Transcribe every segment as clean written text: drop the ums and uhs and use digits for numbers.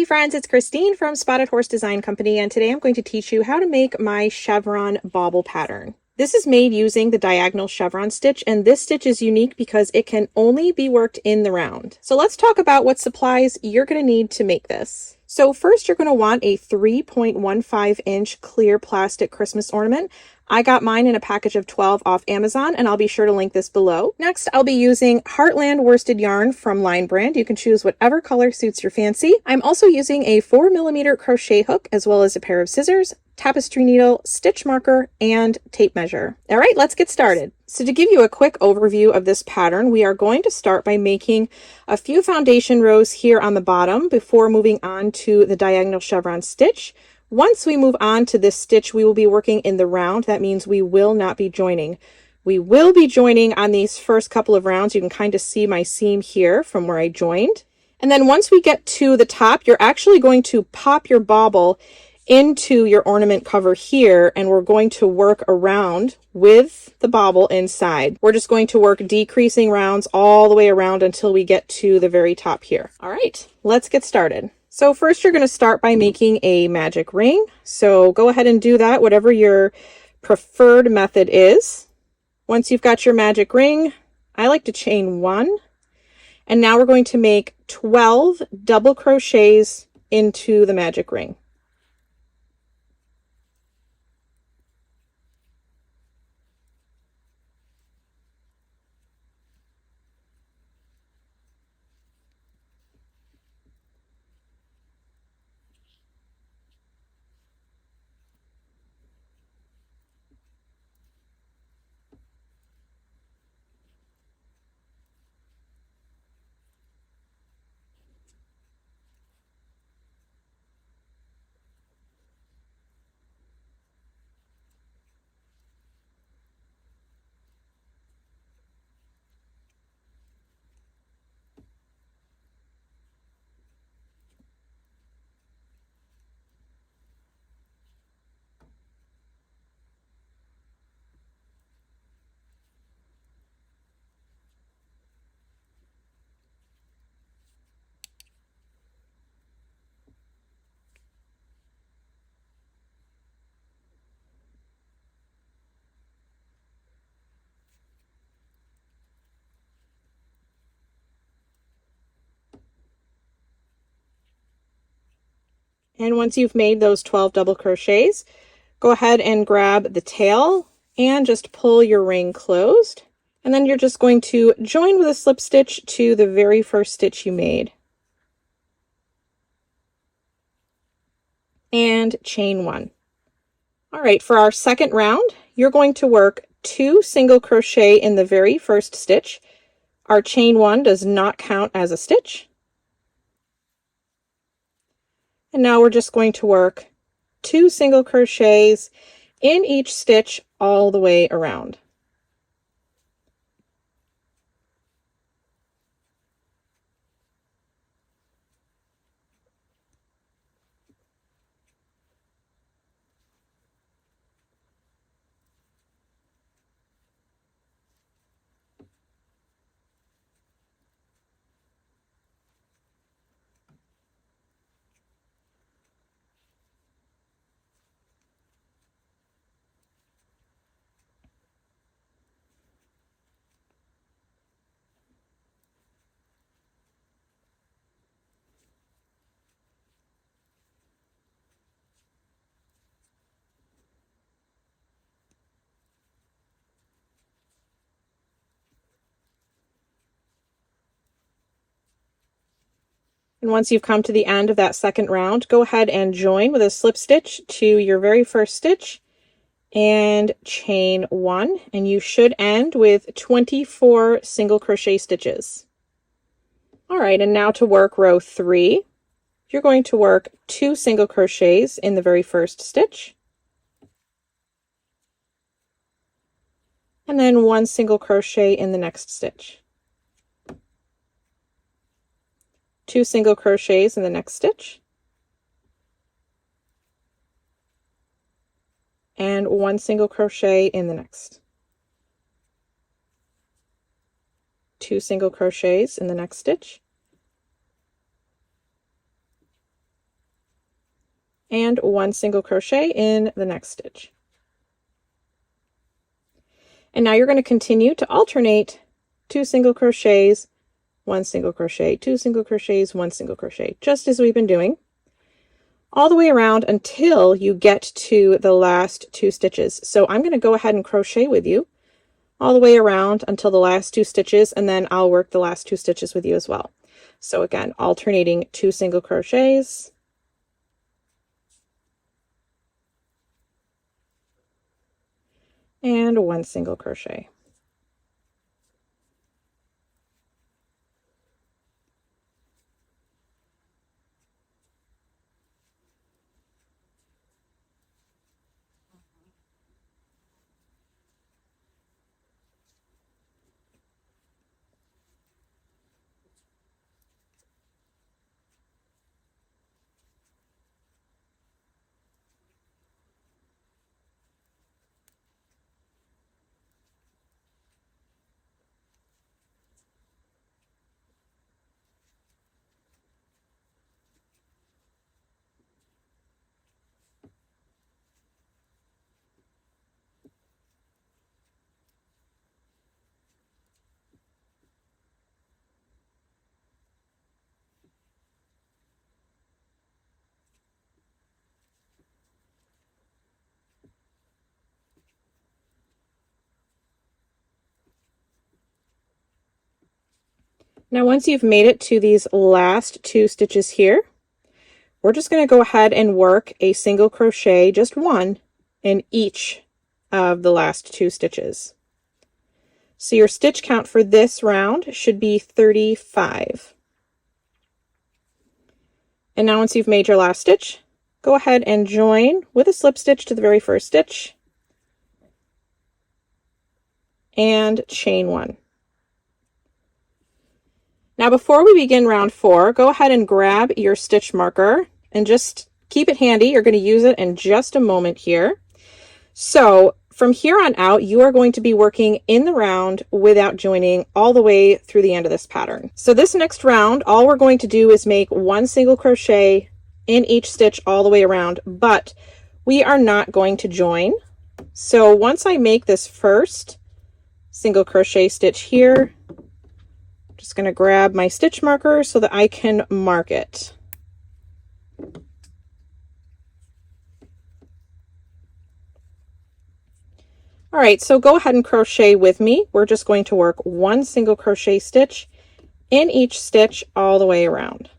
friends, it's Christine from Spotted Horse Design Company, and today I'm going to teach you how to make my chevron bauble pattern. This is made using the diagonal chevron stitch, and this stitch is unique because it can only be worked in the round. So let's talk about what supplies you're going to need to make this. So first, you're going to want a 3.15 inch clear plastic Christmas ornament. I got mine in a package of 12 off Amazon, and I'll be sure to link this below. Next, I'll be using Heartland worsted yarn from Line Brand. You can choose whatever color suits your fancy. I'm also using a 4mm crochet hook, as well as a pair of scissors, tapestry needle, stitch marker, and tape measure. All right, let's get started. So to give you a quick overview of this pattern, we are going to start by making a few foundation rows here on the bottom before moving on to the diagonal chevron stitch. Once we move on to this stitch, we will be working in the round. That means we will not be joining. We will be joining on these first couple of rounds. You can kind of see my seam here from where I joined. And then once we get to the top, you're actually going to pop your bauble into your ornament cover here, and we're going to work around with the bauble inside. We're just going to work decreasing rounds all the way around until we get to the very top here. All right, let's get started. So first you're going to start by making a magic ring. So go ahead and do that, whatever your preferred method is. Once you've got your magic ring, I like to chain 1. And now we're going to make 12 double crochets into the magic ring. And once you've made those 12 double crochets, go ahead and grab the tail and just pull your ring closed. And then you're just going to join with a slip stitch to the very first stitch you made. And chain 1. All right, for our second round, you're going to work 2 single crochet in the very first stitch. Our chain 1 does not count as a stitch. And now we're just going to work 2 single crochets in each stitch all the way around. And once you've come to the end of that second round, go ahead and join with a slip stitch to your very first stitch and chain 1, and you should end with 24 single crochet stitches. All right, and now to work row 3, you're going to work 2 single crochets in the very first stitch, and then 1 single crochet in the next stitch. 2 single crochets in the next stitch, and 1 single crochet in the next. 2 single crochets in the next stitch, and 1 single crochet in the next stitch. And now you're going to continue to alternate 2 single crochets, 1 single crochet, 2 single crochets, 1 single crochet, just as we've been doing, all the way around until you get to the last 2 stitches. So I'm going to go ahead and crochet with you all the way around until the last 2 stitches, and then I'll work the last 2 stitches with you as well. So again, alternating 2 single crochets, and 1 single crochet. Now once you've made it to these last 2 stitches here, we're just going to go ahead and work a single crochet, just one, in each of the last 2 stitches. So your stitch count for this round should be 35. And now once you've made your last stitch, go ahead and join with a slip stitch to the very first stitch and chain 1. Now before we begin round 4, go ahead and grab your stitch marker and just keep it handy. You're going to use it in just a moment here. So from here on out, you are going to be working in the round without joining all the way through the end of this pattern. So this next round, all we're going to do is make 1 single crochet in each stitch all the way around, but we are not going to join. So once I make this first single crochet stitch here, I'm just going to grab my stitch marker so that I can mark it. All right, so go ahead and crochet with me. We're just going to work 1 single crochet stitch in each stitch all the way around.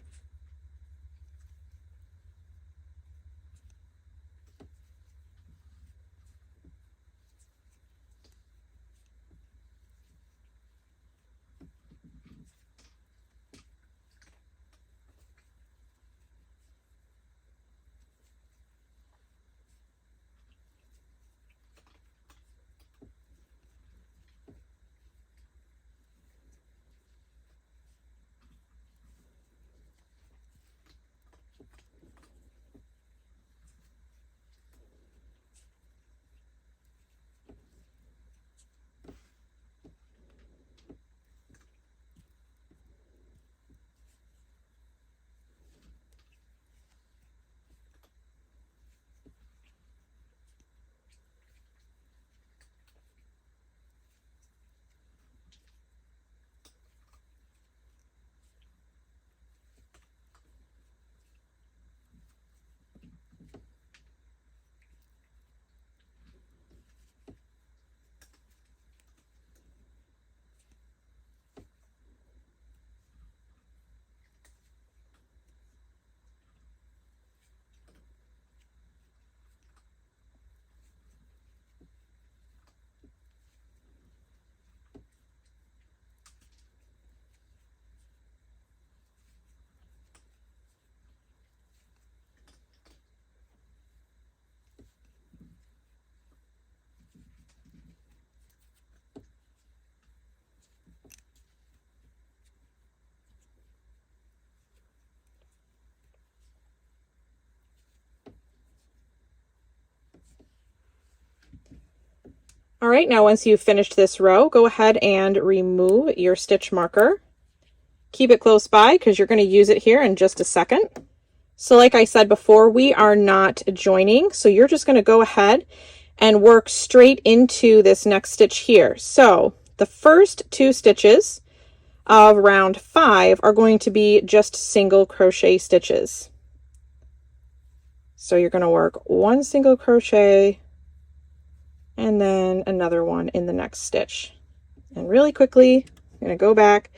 All right, now once you've finished this row, go ahead and remove your stitch marker. Keep it close by because you're going to use it here in just a second. So like I said before, we are not joining, so you're just going to go ahead and work straight into this next stitch here. So the first 2 stitches of round 5 are going to be just single crochet stitches. So you're going to work 1 single crochet and then another one in the next stitch. And really quickly, I'm going to go back.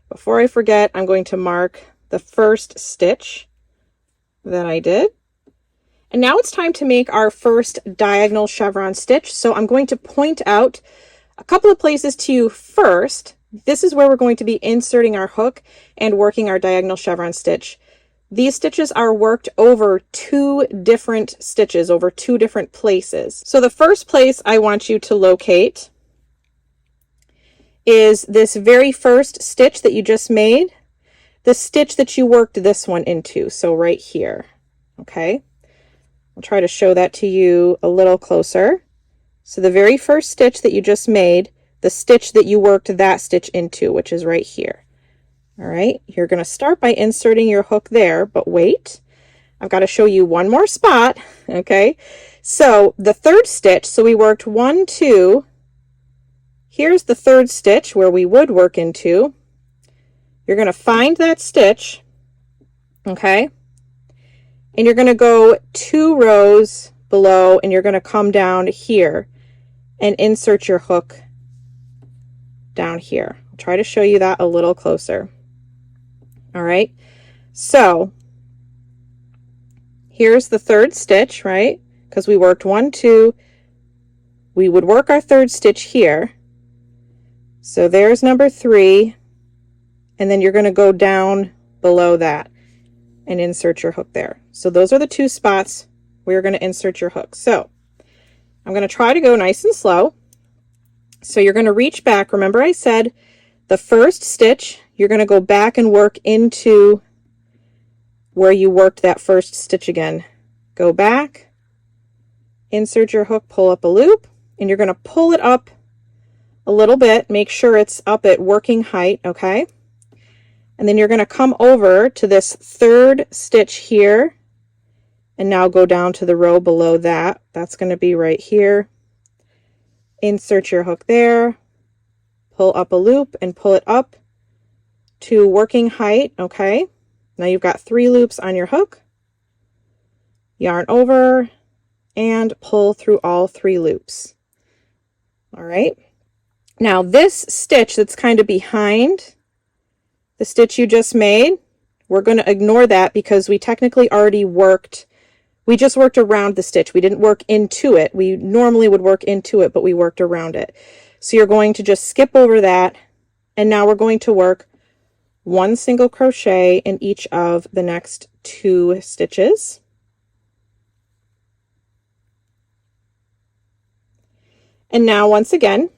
Before I forget, I'm going to mark the first stitch that I did. And now it's time to make our first diagonal chevron stitch. So I'm going to point out a couple of places to you first. This is where we're going to be inserting our hook and working our diagonal chevron stitch. These stitches are worked over 2 different stitches, over 2 different places. So the first place I want you to locate is this very first stitch that you just made, the stitch that you worked this one into. So right here, okay? I'll try to show that to you a little closer. So the very first stitch that you just made, the stitch that you worked that stitch into, which is right here. All right, you're going to start by inserting your hook there, but wait, I've got to show you one more spot, okay? So the third stitch, so we worked 1, 2, here's the third stitch where we would work into. You're going to find that stitch, okay? And you're going to go 2 rows below, and you're going to come down here and insert your hook down here. I'll try to show you that a little closer. All right, so here's the third stitch, right? Because we worked 1, 2, we would work our third stitch here. So there's number 3, and then you're going to go down below that and insert your hook there. So those are the 2 spots where you're going to insert your hook. So I'm going to try to go nice and slow. So you're going to reach back. Remember I said the first stitch, you're going to go back and work into where you worked that first stitch again. Go back, insert your hook, pull up a loop, and you're going to pull it up a little bit. Make sure it's up at working height, okay? And then you're going to come over to this third stitch here, and now go down to the row below that. That's going to be right here. Insert your hook there, pull up a loop, and pull it up to working height, okay? Now you've got 3 loops on your hook. Yarn over and pull through all 3 loops. All right. Now this stitch that's kind of behind the stitch you just made, we're going to ignore that because we technically already worked, we just worked around the stitch. We didn't work into it. We normally would work into it, but we worked around it. So you're going to just skip over that, and now we're going to work 1 single crochet in each of the next 2 stitches. And now once again,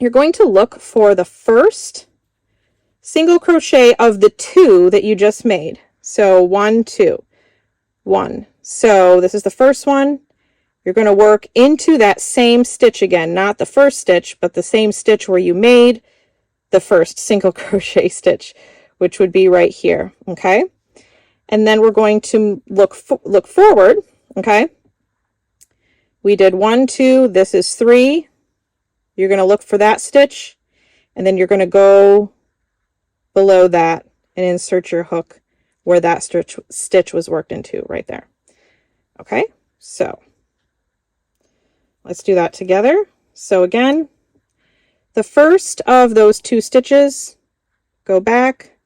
you're going to look for the first single crochet of the 2 that you just made. So 1, 2, 1. So this is the first one. You're going to work into that same stitch again, not the first stitch, but the same stitch where you made the first single crochet stitch, which would be right here, okay? And then we're going to look forward, okay? We did 1, 2, this is 3. You're going to look for that stitch, and then you're going to go below that and insert your hook where that stitch was worked into right there. Okay, so let's do that together. So again, the first of those 2 stitches, go back,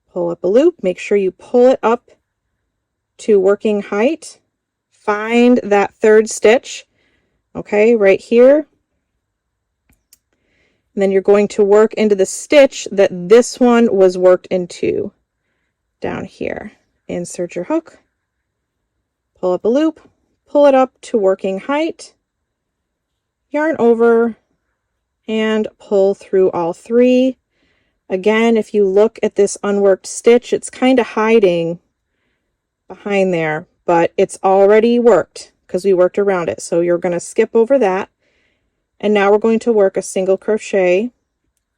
pull up a loop, make sure you pull it up to working height, find that third stitch, okay, right here, and then you're going to work into the stitch that this one was worked into down here. Insert your hook, pull up a loop, pull it up to working height, yarn over, and pull through all 3. Again, if you look at this unworked stitch, it's kind of hiding behind there, but it's already worked because we worked around it. So you're going to skip over that. And now we're going to work a single crochet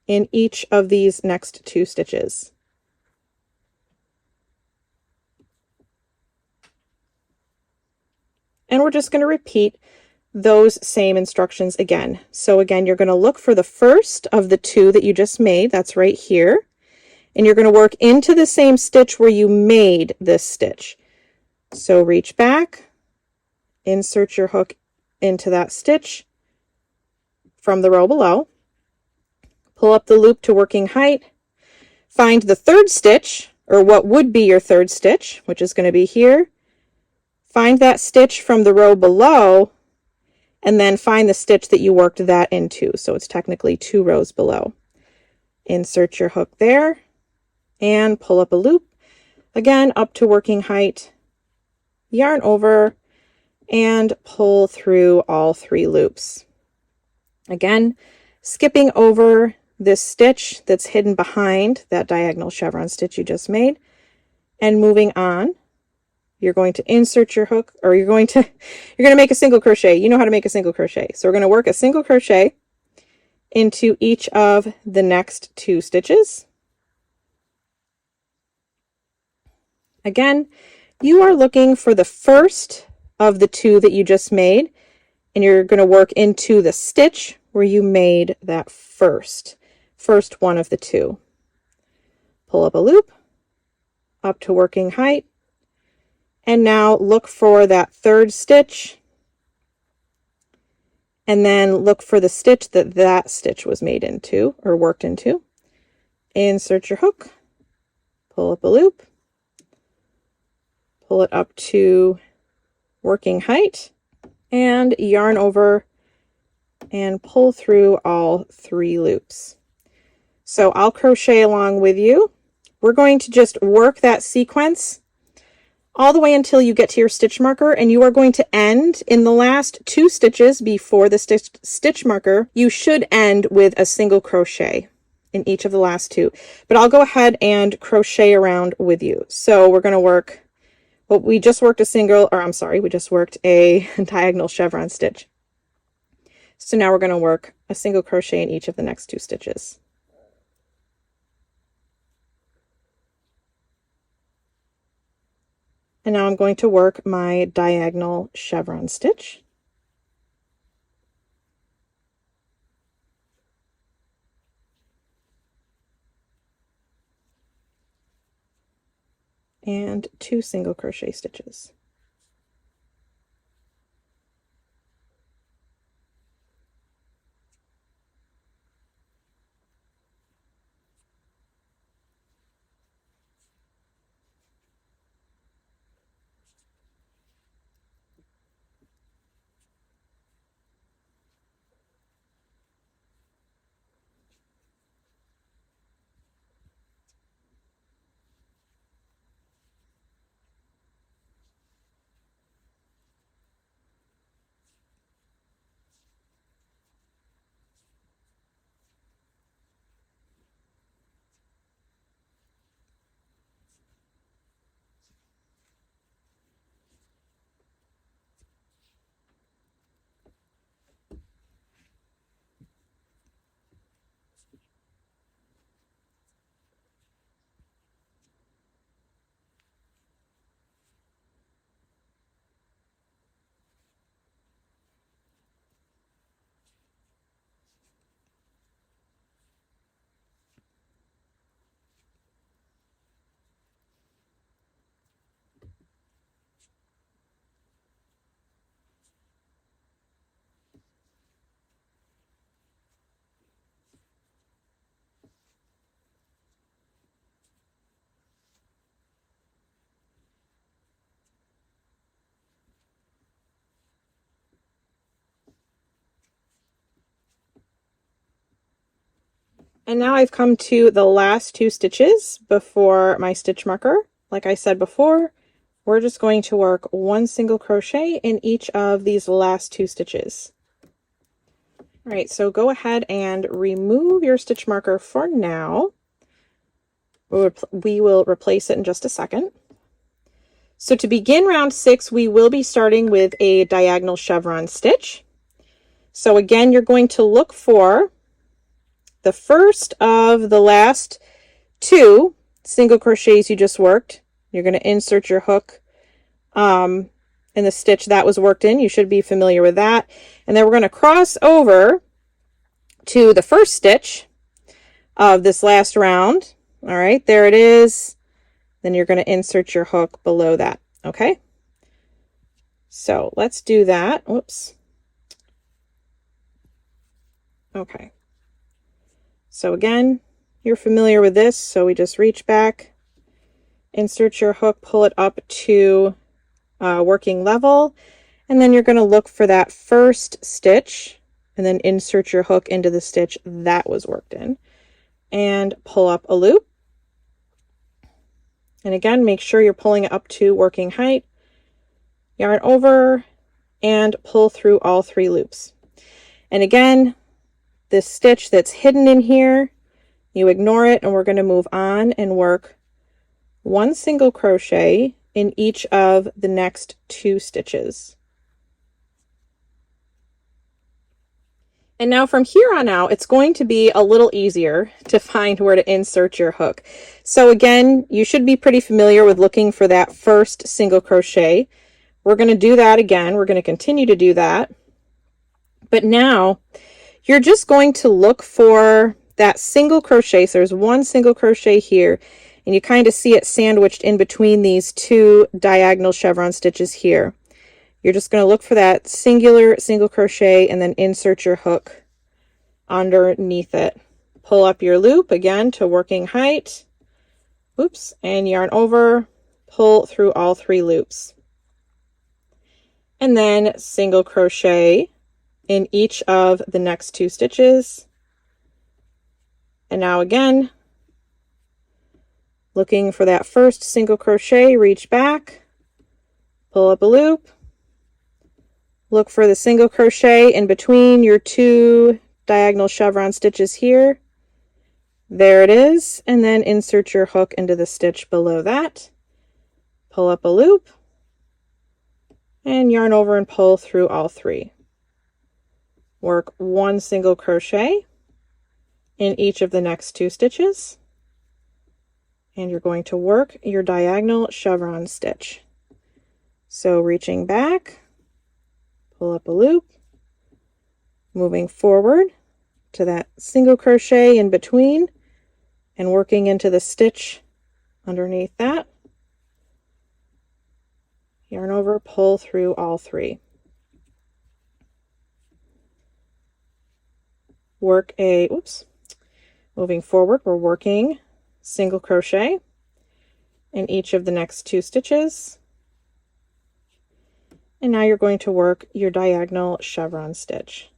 in each of these next 2 stitches. And we're just going to repeat those same instructions again. So again, you're going to look for the first of the two that you just made. That's right here. And you're going to work into the same stitch where you made this stitch. So reach back, insert your hook into that stitch from the row below, pull up the loop to working height, find the third stitch, or what would be your third stitch, which is going to be here. Find that stitch from the row below, and then find the stitch that you worked that into. So it's technically 2 rows below. Insert your hook there and pull up a loop. Again, up to working height, yarn over, and pull through all 3 loops. Again, skipping over this stitch that's hidden behind that diagonal chevron stitch you just made, and moving on. You're going to insert your hook, or you're going to make a single crochet. You know how to make a single crochet. So we're going to work a single crochet into each of the next 2 stitches. Again, you are looking for the first of the 2 that you just made, and you're going to work into the stitch where you made that first one of the 2. Pull up a loop, up to working height, and now look for that third stitch, and then look for the stitch that stitch was made into or worked into. Insert your hook, pull up a loop, pull it up to working height, and yarn over and pull through all 3 loops. So I'll crochet along with you. We're going to just work that sequence all the way until you get to your stitch marker, and you are going to end in the last 2 stitches before the stitch marker. You should end with a single crochet in each of the last 2, but I'll go ahead and crochet around with you. So we're going to work, well, we just worked a diagonal chevron stitch. So now we're going to work a single crochet in each of the next 2 stitches. And now I'm going to work my diagonal chevron stitch. And 2 single crochet stitches. And now I've come to the last 2 stitches before my stitch marker. Like I said before, we're just going to work 1 single crochet in each of these last 2 stitches. All right, so go ahead and remove your stitch marker for now. We will replace it in just a second. So to begin round 6, we will be starting with a diagonal chevron stitch. So again, you're going to look for the first of the last 2 single crochets you just worked. You're going to insert your hook and the stitch that was worked in. You should be familiar with that. And then we're going to cross over to the first stitch of this last round. All right, there it is. Then you're going to insert your hook below that. Okay, so let's do that. Whoops. Okay, so again, you're familiar with this, so we just reach back, insert your hook, pull it up to working level, and then you're going to look for that first stitch and then insert your hook into the stitch that was worked in and pull up a loop. And again, make sure you're pulling it up to working height, yarn over, and pull through all 3 loops. And again, this stitch that's hidden in here, you ignore it, and we're going to move on and work 1 single crochet in each of the next 2 stitches. And now from here on out, it's going to be a little easier to find where to insert your hook. So again, you should be pretty familiar with looking for that first single crochet. We're going to do that again. We're going to continue to do that. But now you're just going to look for that single crochet. So there's 1 single crochet here, and you kind of see it sandwiched in between these 2 diagonal chevron stitches here. You're just going to look for that singular single crochet and then insert your hook underneath it. Pull up your loop again to working height. Oops, and yarn over, pull through all 3 loops. And then single crochet in each of the next 2 stitches. And now again, looking for that first single crochet, reach back, pull up a loop, look for the single crochet in between your 2 diagonal chevron stitches here. There it is, and then insert your hook into the stitch below that, pull up a loop, and yarn over and pull through all 3. Work 1 single crochet in each of the next 2 stitches, and you're going to work your diagonal chevron stitch. So reaching back, pull up a loop, moving forward to that single crochet in between and working into the stitch underneath that. Yarn over, pull through all 3. Work a, moving forward, we're working single crochet in each of the next 2 stitches. And now you're going to work your diagonal chevron stitch.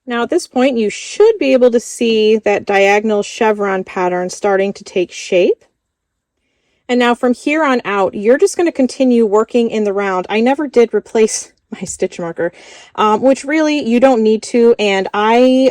Now at this point, you should be able to see that diagonal chevron pattern starting to take shape. And now from here on out, you're just going to continue working in the round. I never did replace my stitch marker, which really you don't need to. And I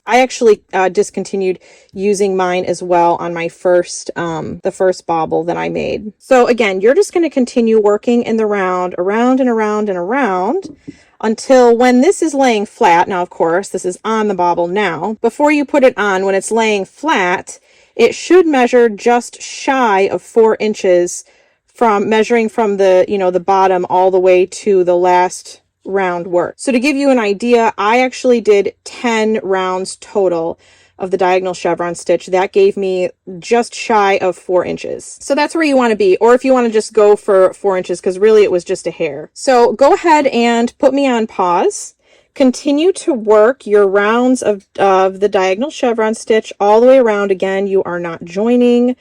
actually discontinued using mine as well on my first, the first bauble that I made. So again, you're just going to continue working in the round, around and around and around, until when this is laying flat. Now, of course, this is on the bauble now. Before you put it on, when it's laying flat, it should measure just shy of 4 inches from measuring from the, the bottom all the way to the last round work. So to give you an idea, I actually did 10 rounds total of the diagonal chevron stitch. That gave me just shy of 4 inches. So that's where you want to be, or if you want to just go for 4 inches, because really it was just a hair. So go ahead and put me on pause, Continue to work your rounds of the diagonal chevron stitch all the way around. Again, you are not joining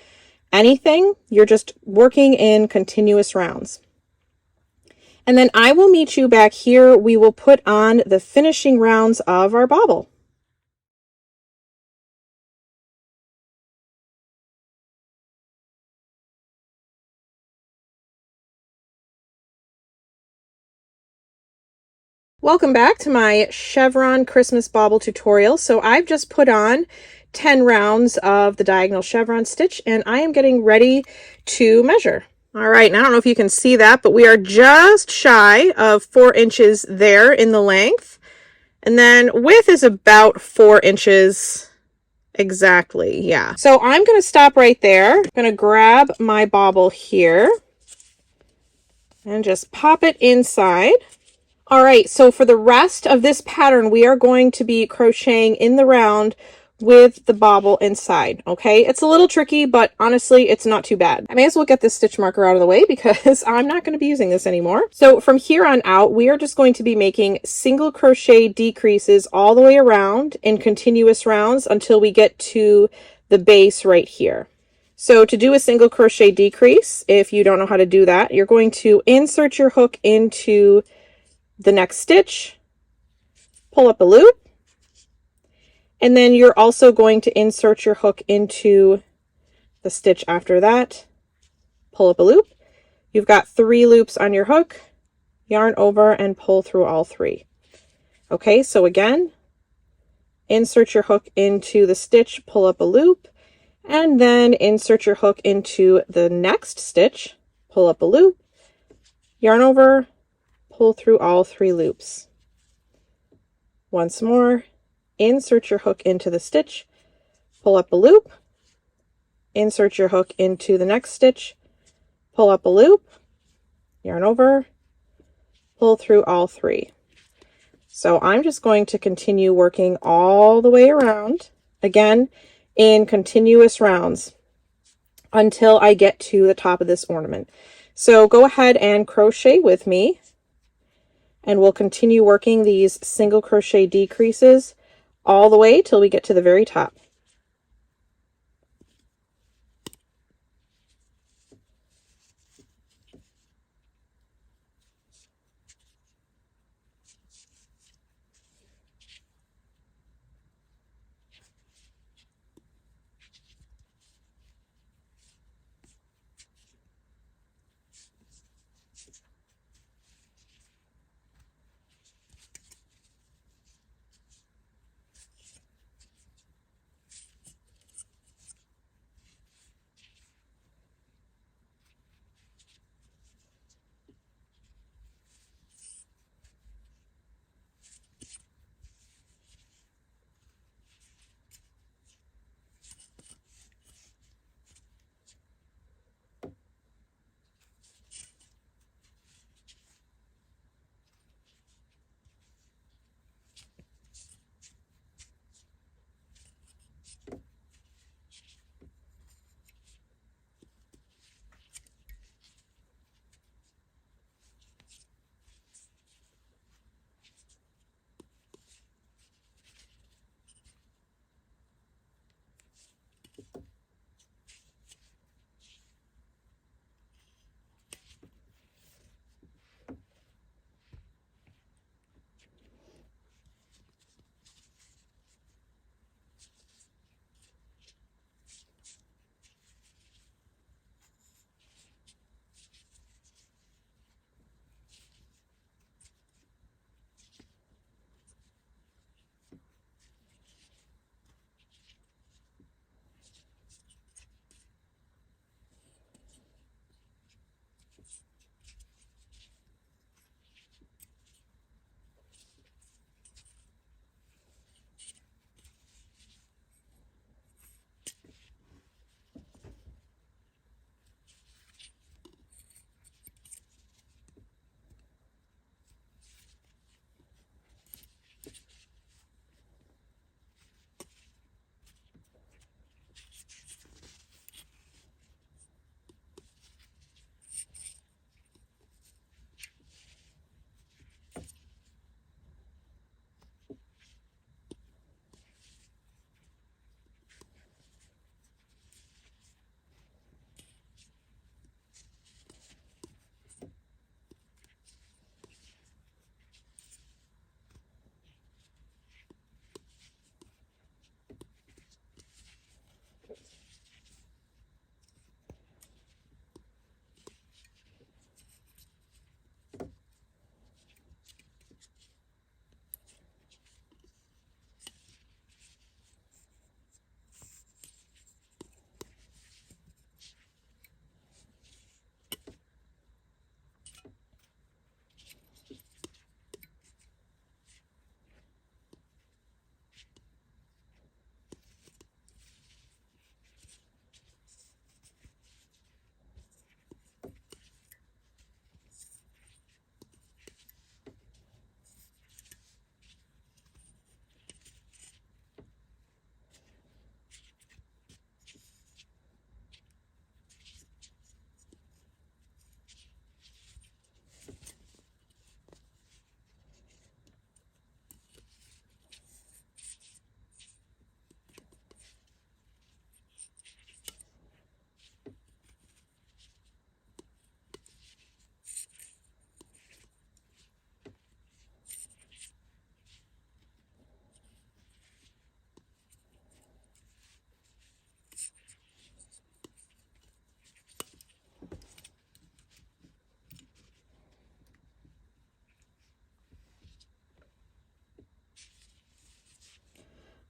anything. You're just working in continuous rounds. And then I will meet you back here. We will put on the finishing rounds of our bauble. Welcome back to my Chevron Christmas Bauble tutorial. So I've just put on 10 rounds of the diagonal chevron stitch, and I am getting ready to measure. All right, and I don't know if you can see that, but we are just shy of 4 inches there in the length. And then width is about 4 inches exactly, yeah. So I'm going to stop right there. I'm going to grab my bauble here and just pop it inside. All right, so for the rest of this pattern, we are going to be crocheting in the round with the bauble inside, okay? It's a little tricky, but honestly, it's not too bad. I may as well get this stitch marker out of the way because I'm not going to be using this anymore. So from here on out, we are just going to be making single crochet decreases all the way around in continuous rounds until we get to the base right here. So to do a single crochet decrease, if you don't know how to do that, you're going to insert your hook into the next stitch, pull up a loop, and then you're also going to insert your hook into the stitch after that, pull up a loop. You've got 3 loops on your hook, yarn over and pull through all 3. Okay, so again, insert your hook into the stitch, pull up a loop, and then insert your hook into the next stitch, pull up a loop, yarn over, pull through all 3 loops. Once more, insert your hook into the stitch, pull up a loop, insert your hook into the next stitch, pull up a loop, yarn over, pull through all 3. So I'm just going to continue working all the way around, again, in continuous rounds until I get to the top of this ornament. So go ahead and crochet with me, and we'll continue working these single crochet decreases all the way till we get to the very top.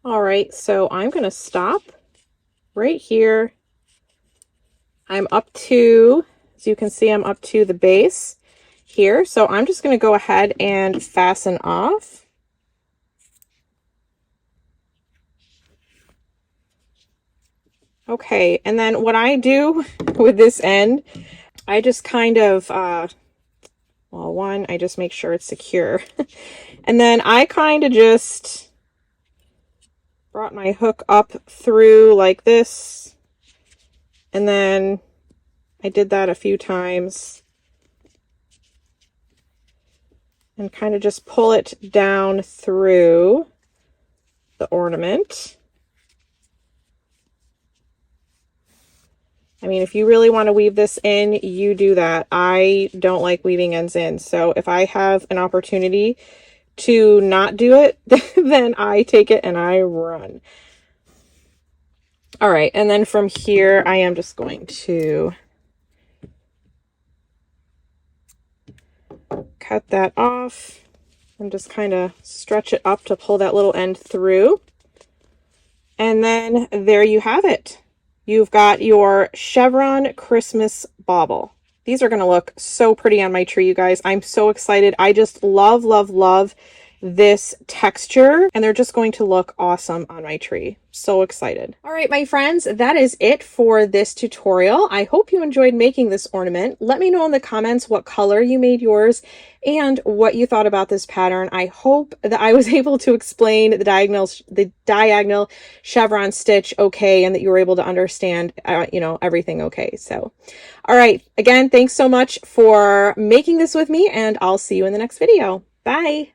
All right, so I'm going to stop right here. I'm up to, as you can see, I'm up to the base here. So I'm just going to go ahead and fasten off. Okay, and then what I do with this end, I just kind of, well, one, I just make sure it's secure. And then I kind of just brought my hook up through like this. And then I did that a few times. And kind of just pull it down through the ornament. I mean, if you really want to weave this in, you do that. I don't like weaving ends in. So if I have an opportunity to not do it, then I take it and I run. All right. And then from here, I am just going to cut that off and just kind of stretch it up to pull that little end through. And then there you have it. You've got your chevron Christmas bauble. These are going to look so pretty on my tree, you guys. I'm so excited. I just love, love, love this texture, and they're just going to look awesome on my tree. So excited. All right, my friends, that is it for this tutorial. I hope you enjoyed making this ornament. Let me know in the comments what color you made yours and what you thought about this pattern. I hope that I was able to explain the diagonal chevron stitch okay, and that you were able to understand, everything okay. So, all right, again, thanks so much for making this with me, and I'll see you in the next video. Bye.